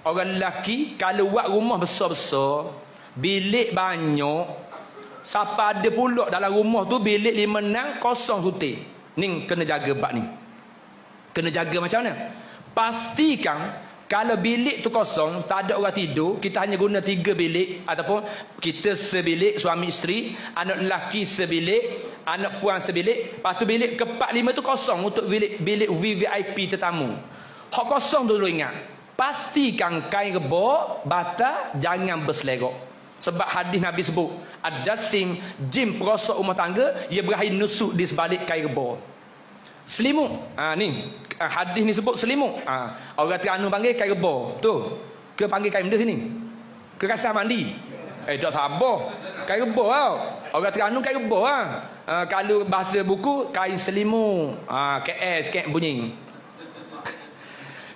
orang lelaki kalau buat rumah besar-besar, bilik banyak, siapa ada pula dalam rumah tu bilik 5-6 kosong sutik. Ni kena jaga bab ni. Kena jaga macam mana? Pastikan kalau bilik tu kosong, tak ada orang tidur, kita hanya guna 3 bilik ataupun kita sebilik suami isteri, anak lelaki sebilik, anak puan sebilik, lepas tu bilik ke-4-5 tu kosong untuk bilik VVIP tetamu. Hak kosong tu dulu ingat. Pastikan kain rebah, bata jangan berselerok. Sebab hadis Nabi sebut, ad-dasim, jin perosok rumah tangga, ia berakhir nusuk di sebalik kain rebah. Selimut. Ni hadis ni sebut selimut. Orang Terengganu panggil kain rebah. Tu. Ke panggil kain benda sini? Ke kasar mandi? Tak sabar. Kain rebah tau. Orang Terengganu kain rebah kalau bahasa buku kain selimut. KS sikit bunyi.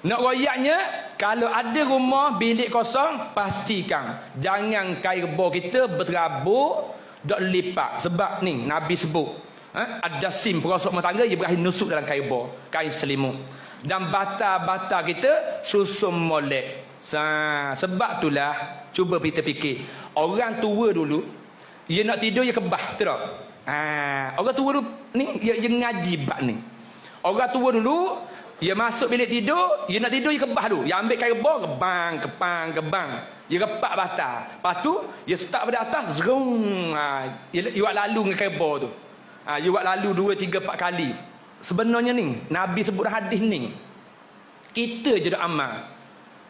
Nak royaknya, kalau ada rumah bilik kosong, pastikan jangan kain rebah kita berterabur dok lipat. Sebab ni Nabi sebut, ada sim perosok rumah tangga, ia berakhir nusuk dalam kain rebah, kain selimut. Dan bata-bata kita susum molek. Sebab itulah cuba kita fikir, orang tua dulu dia nak tidur dia kebah, betul tak? Orang tua dulu ni dia ngaji bab ni. Orang tua dulu dia masuk bilik tidur, dia nak tidur dia kebah dulu. Dia ambil kain rebah, kebang. Dia repak bata. Lepas tu dia start pada atas, zrung. Dia buat lalu dengan kain rebah tu. Dia buat lalu 2, 3, 4 kali. Sebenarnya ni Nabi sebut hadis ni, kita je dak amal.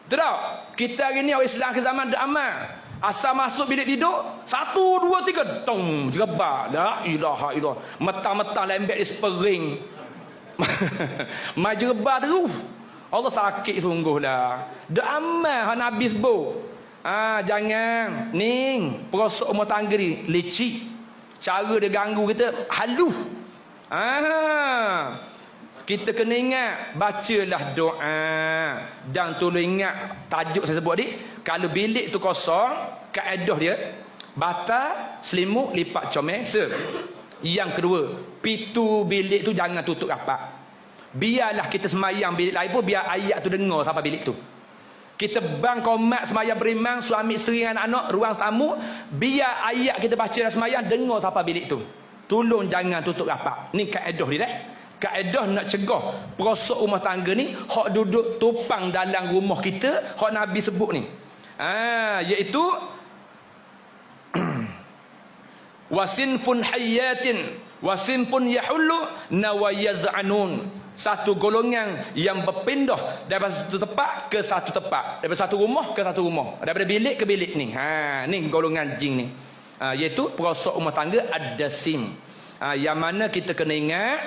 Betul tak? Kita hari ni orang Islam ke zaman dak amal. Asal masuk bilik tidur, 1, 2, 3 tong jerebak. La ilaha illallah. Metang-metang lembek di spering. Mai jerebak terus. Allah sakit sungguh lah. Dak amal Nabi sebut. Jangan ning perosok rumah tangga ni licik. Cara dia ganggu kita halus. Kita kena ingat, bacalah doa. Dan tolong ingat tajuk saya sebut tadi, kalau bilik tu kosong, kaedah dia bata, selimut, lipat comel. Yang kedua, pintu bilik tu jangan tutup rapat. Biarlah kita semayang bilik lain pun, biar ayat tu dengar sampai bilik tu. Kita bang komat semayang beriman, suami isteri anak-anak, ruang tamu, biar ayat kita baca dan semayang dengar sampai bilik tu. Tolong jangan tutup rapat. Ni kaedah dia kaedah nak cegah perosok rumah tangga ni, hak duduk tupang dalam rumah kita, hak Nabi sebut ni. Iaitu wasinfun hayyatin wasinfun yahullu nawayaz'anun. Satu golongan yang berpindah daripada satu tempat ke satu tempat, daripada satu rumah ke satu rumah, daripada bilik ke bilik ni. Ni golongan jin ni. Iaitu perosok rumah tangga ad-dasim. Yang mana kita kena ingat,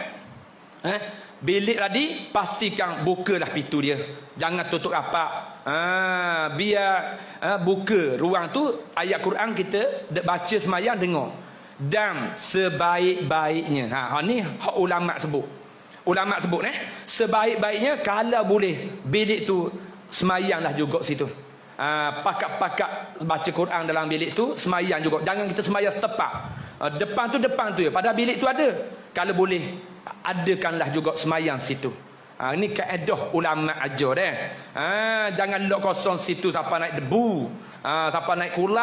bilik tadi pastikan bukalah pintu dia, jangan tutup rapat. Biar buka ruang tu, ayat Quran kita baca semayang dengar. Dan sebaik-baiknya, ni hak ulama sebut. Ulama sebut sebaik-baiknya kalau boleh bilik tu semayanglah juga situ. Pakat-pakat baca Quran dalam bilik tu semayang juga. Jangan kita semayang setepak. Depan tu ya. Pada bilik tu ada. Kalau boleh adakanlah juga semayang situ. Ini kaedah ulama ajar Jangan lok kosong situ siapa naik debu, siapa naik kulat.